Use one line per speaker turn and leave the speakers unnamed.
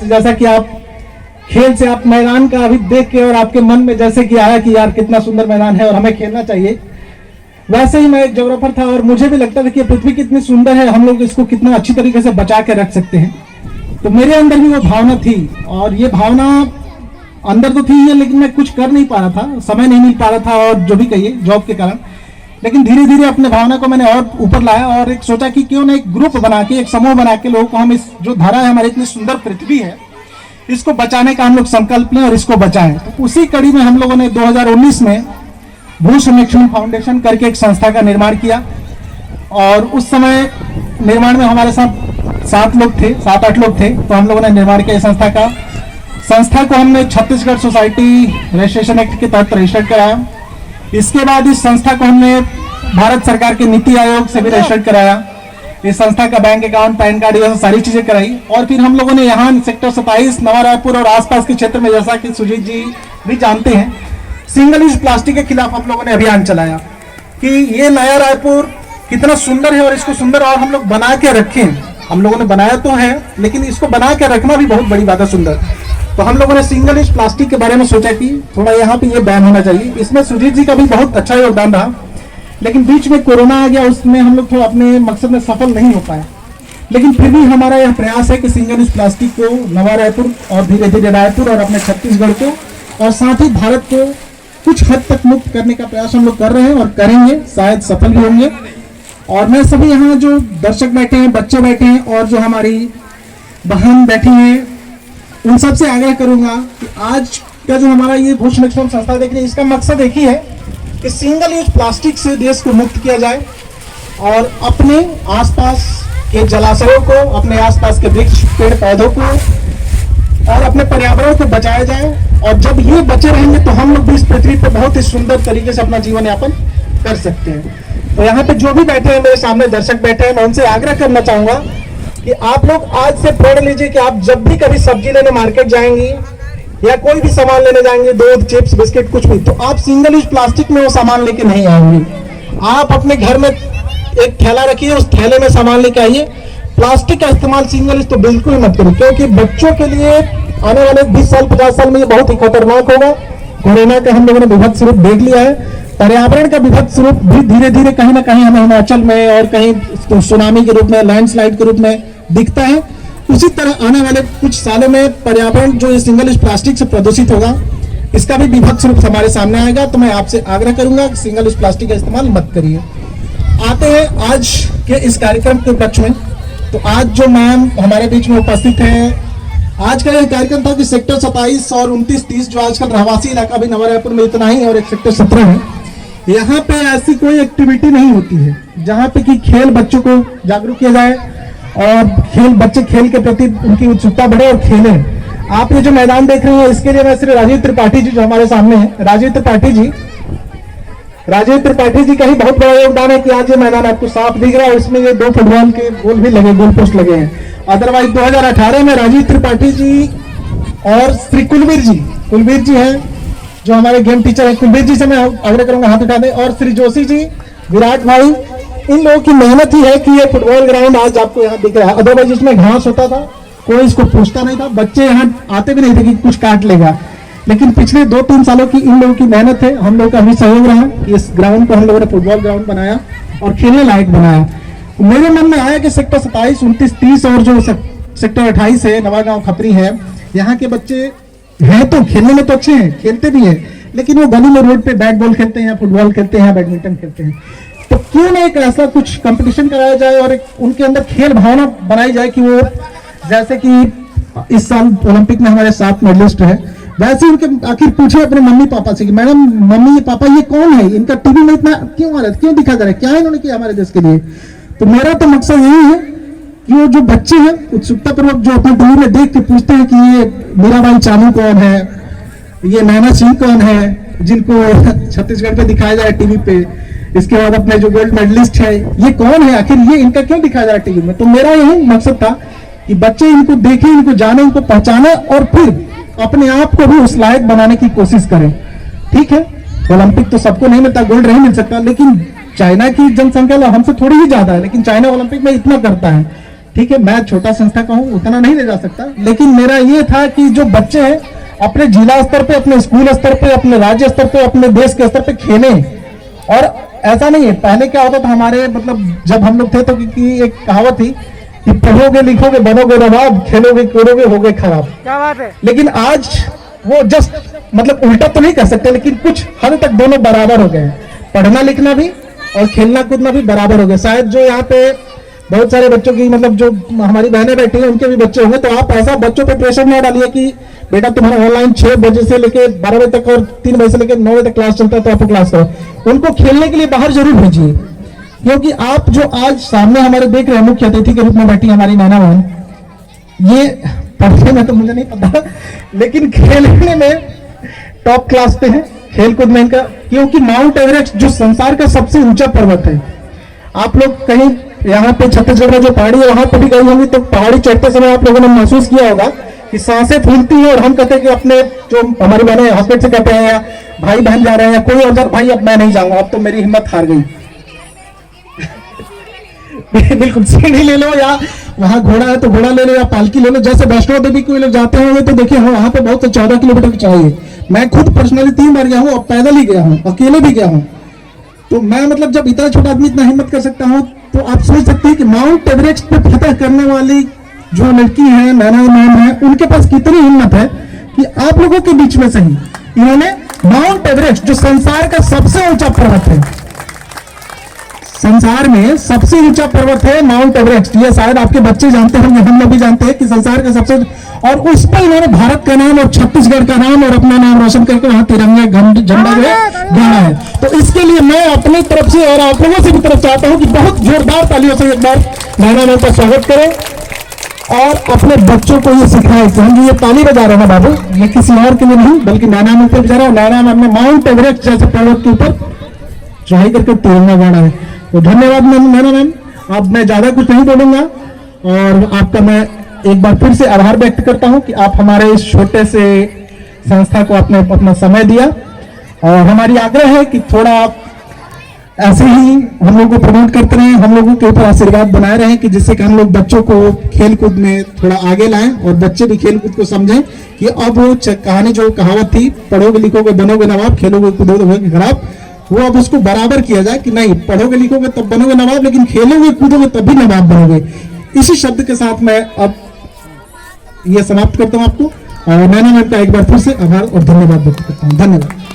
जैसा कि आप खेल से आप मैदान का अभी देख के और आपके मन में जैसे कि आया कि यार कितना सुंदर मैदान है और हमें खेलना चाहिए, वैसे ही मैं एक ज्योग्राफर था और मुझे भी लगता था कि पृथ्वी कितनी सुंदर है, हम लोग इसको कितना अच्छी तरीके से बचा के रख सकते हैं। तो मेरे अंदर भी वो भावना थी और ये भावना अंदर तो थी है, लेकिन मैं कुछ कर नहीं पा रहा था, समय नहीं मिल पा रहा था और जो भी कहिए जॉब के कारण। लेकिन धीरे धीरे अपने भावना को मैंने और ऊपर लाया और एक सोचा कि क्यों ना एक ग्रुप बना के, एक समूह बना के लोगों को हम इस जो धारा है हमारी इतनी सुंदर पृथ्वी है, इसको बचाने का हम लोग संकल्प लें और इसको बचाएं। तो उसी कड़ी में हम लोगों ने 2019 में भू संरक्षण फाउंडेशन करके एक संस्था का निर्माण किया और उस समय निर्माण में हमारे साथ 7-8 लोग थे। तो हम लोगों ने निर्माण किया संस्था को हमने छत्तीसगढ़ सोसाइटी रजिस्ट्रेशन एक्ट के तहत रजिस्टर्ड कराया। इसके बाद इस संस्था को हमने भारत सरकार के नीति आयोग से भी रजिस्टर्ड कराया। इस संस्था का बैंक अकाउंट, पैन कार्ड, ये सारी चीजें कराई। और फिर हम लोगों ने यहाँ सेक्टर 27 नवा रायपुर और आसपास के क्षेत्र में, जैसा कि सुजीत जी भी जानते हैं, सिंगल यूज प्लास्टिक के खिलाफ हम लोगों ने अभियान चलाया कि ये नया रायपुर कितना सुंदर है और इसको सुंदर और हम लोग बना के रखें। हम लोगों ने बनाया तो है, लेकिन इसको बना के रखना भी बहुत बड़ी बात है, सुंदर। तो हम लोगों ने सिंगल यूज प्लास्टिक के बारे में सोचा कि थोड़ा यहाँ पे ये बैन होना चाहिए। इसमें सुजीत जी का भी बहुत अच्छा योगदान रहा, लेकिन बीच में कोरोना आ गया, उसमें हम लोग थोड़ा अपने मकसद में सफल नहीं हो पाए। लेकिन फिर भी हमारा यह प्रयास है कि सिंगल यूज प्लास्टिक को नवा रायपुर और धीरे धीरे रायपुर और अपने छत्तीसगढ़ को और साथ ही भारत को कुछ हद तक मुक्त करने का प्रयास हम लोग कर रहे हैं और करेंगे, शायद सफल भी होंगे। और मैं सभी यहाँ जो दर्शक बैठे हैं, बच्चे बैठे हैं और जो हमारी बहन बैठी हैं, उन सबसे आग्रह करूंगा कि आज का जो हमारा ये भू संरक्षण संस्था देख रही है, इसका मकसद एक ही है कि सिंगल यूज प्लास्टिक से देश को मुक्त किया जाए और अपने आसपास के जलाशयों को, अपने आसपास के वृक्ष, पेड़ पौधों को और अपने पर्यावरण को बचाया जाए। और जब ये बचे रहेंगे तो हम लोग भी इस पृथ्वी पर बहुत ही सुंदर तरीके से अपना जीवन यापन कर सकते हैं। तो यहाँ पे जो भी बैठे हैं, मेरे सामने दर्शक बैठे हैं, मैं उनसे आग्रह करना चाहूंगा कि आप लोग आज से प्रण लीजिए कि आप जब भी कभी सब्जी लेने मार्केट जाएंगे या कोई भी सामान लेने जाएंगे, दूध, चिप्स, बिस्किट, कुछ भी, तो आप सिंगल यूज प्लास्टिक में वो सामान लेके नहीं आएंगे। आप अपने घर में एक थैला रखिए, उस थैले में सामान लेके आइए। प्लास्टिक का इस्तेमाल सिंगल यूज तो बिल्कुल मत करिए, क्योंकि बच्चों के लिए आने वाले 20 साल 50 साल में ये बहुत ही खतरनाक होगा। कोरोना का हम लोगों ने विभत्स रूप देख लिया है, पर्यावरण का विभत्स रूप भी धीरे धीरे कहीं ना कहीं हमें हिमाचल में और कहीं सुनामी के रूप में, लैंडस्लाइड के रूप में दिखता है। उसी तरह आने वाले कुछ सालों में पर्यावरण जो सिंगल यूज प्लास्टिक से प्रदूषित होगा, इसका भी विभत्स रूप हमारे सामने आएगा। तो मैं आपसे आग्रह करूंगा कि सिंगल यूज प्लास्टिक का इस्तेमाल मत करिए। आते हैं आज के इस कार्यक्रम के उपलक्ष्य में। तो आज जो मैम हमारे बीच में उपस्थित है, आज का यह कार्यक्रम था कि सेक्टर 27 और 29-30 जो आजकल रहवासी इलाका भी नवा रायपुर में इतना ही और एक सेक्टर 17 है, यहाँ पे ऐसी कोई एक्टिविटी नहीं होती है जहाँ पे कि खेल बच्चों को जागरूक किया जाए और बच्चे खेल के प्रति उनकी उत्सुकता बढ़े और खेलें। आप ये जो मैदान देख रहे हैं, इसके लिए मैं श्री राजीव त्रिपाठी जी जो हमारे सामने हैं, राजीव त्रिपाठी जी का ही बहुत बड़ा योगदान है कि आज ये मैदान आपको साफ दिख रहा है। इसमें ये 2 फुटबॉल के गोल भी लगे, गोल पोस्ट लगे हैं। अदरवाइज 2018 में राजीव त्रिपाठी जी और श्री कुलवीर जी हैं जो हमारे गेम टीचर है। कुलवीर जी से मैं आग्रह करूंगा हाथ उठा दें। और श्री जोशी जी, विराट भाई, इन लोगों की मेहनत ही है कि ये फुटबॉल ग्राउंड आज आपको यहाँ दिख रहा है। अदरवाइज इसमें घास होता था, कोई इसको पूछता नहीं था, बच्चे यहाँ आते भी नहीं थे कि कुछ काट लेगा। लेकिन पिछले 2-3 सालों की इन लोगों की मेहनत है, हम लोगों का भी सहयोग रहा कि इस ग्राउंड को हम लोगों ने फुटबॉल ग्राउंड बनाया और खेलने लायक बनाया। मेरे मन में आया कि सेक्टर 27, 29, 30 और जो सेक्टर 28 है, नवागांव, खपरी है, यहाँ के बच्चे हैं तो खेलने में तो अच्छे हैं, खेलते भी हैं, लेकिन वो गली में रोड पे बैट बॉल खेलते हैं, फुटबॉल खेलते हैं, बैडमिंटन खेलते हैं। तो क्यों ना एक ऐसा कुछ कंपटीशन कराया जाए और उनके अंदर खेल भावना बनाई जाए कि वो, जैसे कि इस साल ओलंपिक में हमारे 7 मेडलिस्ट है, वैसे उनके आखिर पूछे अपने मम्मी पापा से कि मैडम, मम्मी पापा, ये कौन है, इनका टीवी में इतना क्यों आ रहा है, क्यों दिखा जा रहा है, क्या इन्होंने किया हमारे देश के लिए। तो मेरा तो मकसद यही है कि वो जो बच्चे हैं उत्सुकता पूर्वक जो अपने टीवी में देख के पूछते हैं कि ये मीराबाई चानू कौन है, ये नैना सिंह कौन है, जिनको छत्तीसगढ़ पे दिखाया जा रहा है टीवी पे, इसके बाद अपने जो गोल्ड मेडलिस्ट है, ये कौन है, आखिर ये इनका क्यों दिखाया जा रहा है टीवी में। तो मेरा यही मकसद था कि बच्चे इनको देखें, इनको जाने, इनको पहचाने और फिर अपने आप को भी उस लायक बनाने की कोशिश करें। ठीक है, ओलंपिक तो सबको नहीं मिलता, गोल्ड नहीं मिल सकता, लेकिन चाइना की जनसंख्या हमसे थोड़ी ही ज्यादा है, लेकिन चाइना ओलंपिक में इतना करता है। ठीक है, मैं छोटा संस्था का हूँ, उतना नहीं ले जा सकता, लेकिन मेरा ये था कि जो बच्चे हैं अपने जिला स्तर पे, अपने स्कूल स्तर पे, अपने राज्य स्तर पे, अपने देश के स्तर पे खेलें। और ऐसा नहीं है, पहले क्या होता था हमारे मतलब जब हम लोग थे तो कि एक कहावत थी कि पढ़ोगे लिखोगे बनोगे नवाब, खेलोगे कूदोगे होगे खराब।
क्या बात है।
लेकिन आज वो जस्ट मतलब उल्टा तो नहीं कह सकते, लेकिन कुछ हद तक दोनों बराबर हो गए हैं। पढ़ना लिखना भी और खेलना कूदना भी बराबर हो गया। शायद जो यहाँ पे बहुत सारे बच्चों की मतलब जो हमारी बहनें बैठी हैं उनके भी बच्चे होंगे, तो आप ऐसा बच्चों पे प्रेशर नहीं डालिए कि बेटा तुम्हारा ऑनलाइन 6 बजे से लेके 12 बजे तक और 3 बजे से लेके 9 बजे तक क्लास चलता है तो आपको क्लास करो। उनको खेलने के लिए बाहर जरूर भेजिए, क्योंकि आप जो आज सामने हमारे देख रहे हैं मुख्य अतिथि के रूप में बैठी हमारी नैना बहन, ये पढ़ने में तो मुझे नहीं पता लेकिन खेलने में टॉप क्लास पे है, खेलकूद में इनका। क्योंकि माउंट एवरेस्ट जो संसार का सबसे ऊंचा पर्वत है, आप लोग कहीं यहाँ पे छत्तीसगढ़ में जो पहाड़ी है वहां पर भी गई होंगी तो पहाड़ी चढ़ते समय आप लोगों ने महसूस किया होगा कि सांसें फूलती हैं और हम कहते हैं कि अपने जो हमारी बहनें हॉस्पिटल से कहते हैं या भाई बहन जा रहे हैं या कोई और भाई अब मैं नहीं जाऊंगा, अब तो मेरी हिम्मत हार गई बिल्कुल सीढ़ी ले लो या वहां घोड़ा है तो घोड़ा ले लो या पालकी ले लो। जैसे वैष्णो देवी कोई लोग जाते होंगे तो देखिए वहां पे बहुत 14 किलोमीटर की चढ़ाई है। मैं खुद पर्सनली 3 बार गया हूँ और पैदल ही गया हूँ, अकेले भी गया हूँ। तो मैं मतलब जब इतना छोटा आदमी इतना हिम्मत कर सकता हूँ तो आप सोच सकते हैं कि माउंट एवरेस्ट पे फतह करने वाली जो लड़की है नैना मैम है, उनके पास कितनी हिम्मत है कि आप लोगों के बीच में से ही इन्होंने माउंट एवरेस्ट जो संसार का सबसे ऊंचा पर्वत है, संसार में सबसे ऊंचा पर्वत है माउंट एवरेस्ट, ये शायद आपके बच्चे जानते होंगे, हम लोग भी जानते हैं कि संसार का सबसे, और उस पर इन्होंने भारत का नाम और छत्तीसगढ़ का नाम और अपना नाम रोशन करके वहां तिरंगा झंडा जो है गाड़ा है। तो इसके लिए मैं अपनी तरफ से और आप लोगों से भी तरफ चाहता हूं कि बहुत जोरदार तालियों से एक बार नैना मैम का स्वागत करें और अपने बच्चों को ये सिखाएं कि हम ये ताली बजा रहे हैं बाबू, ये किसी और के लिए नहीं बल्कि नैना मैम पे बजा रहा हूं। नैना मैम ने माउंट एवरेस्ट जैसे पर्वत के ऊपर चढ़ाई करके तिरंगा गाड़ा है। तो धन्यवाद नैना मैम, अब मैं ज्यादा कुछ नहीं बोलूंगा और आपका मैं एक बार फिर से आभार व्यक्त करता हूं कि आप हमारे इस छोटे से संस्था को आपने अपना समय दिया और हमारी आग्रह है कि थोड़ा आप ऐसे ही हम लोगों को प्रमोट करते रहें, हम लोगों के ऊपर आशीर्वाद बनाए रहें कि जिससे कि हम लोग बच्चों को खेल कूद में थोड़ा आगे लाएं और बच्चे भी खेल कूद को समझें कि अब वो कहानी जो कहावत थी पढ़ोगे लिखोगे बनोगे नवाब, खेलोगे कूदोगे होगे खराब, वो अब उसको बराबर किया जाए कि नहीं पढ़ोगे लिखोगे तब बनोगे नवाब, लेकिन खेलोगे कूदोगे तब भी नवाब बनोगे। इसी शब्द के साथ मैं अब ये समाप्त करता हूं आपको और नैना मैम का एक बार फिर से आभार और धन्यवाद व्यक्त करता हूं। धन्यवाद।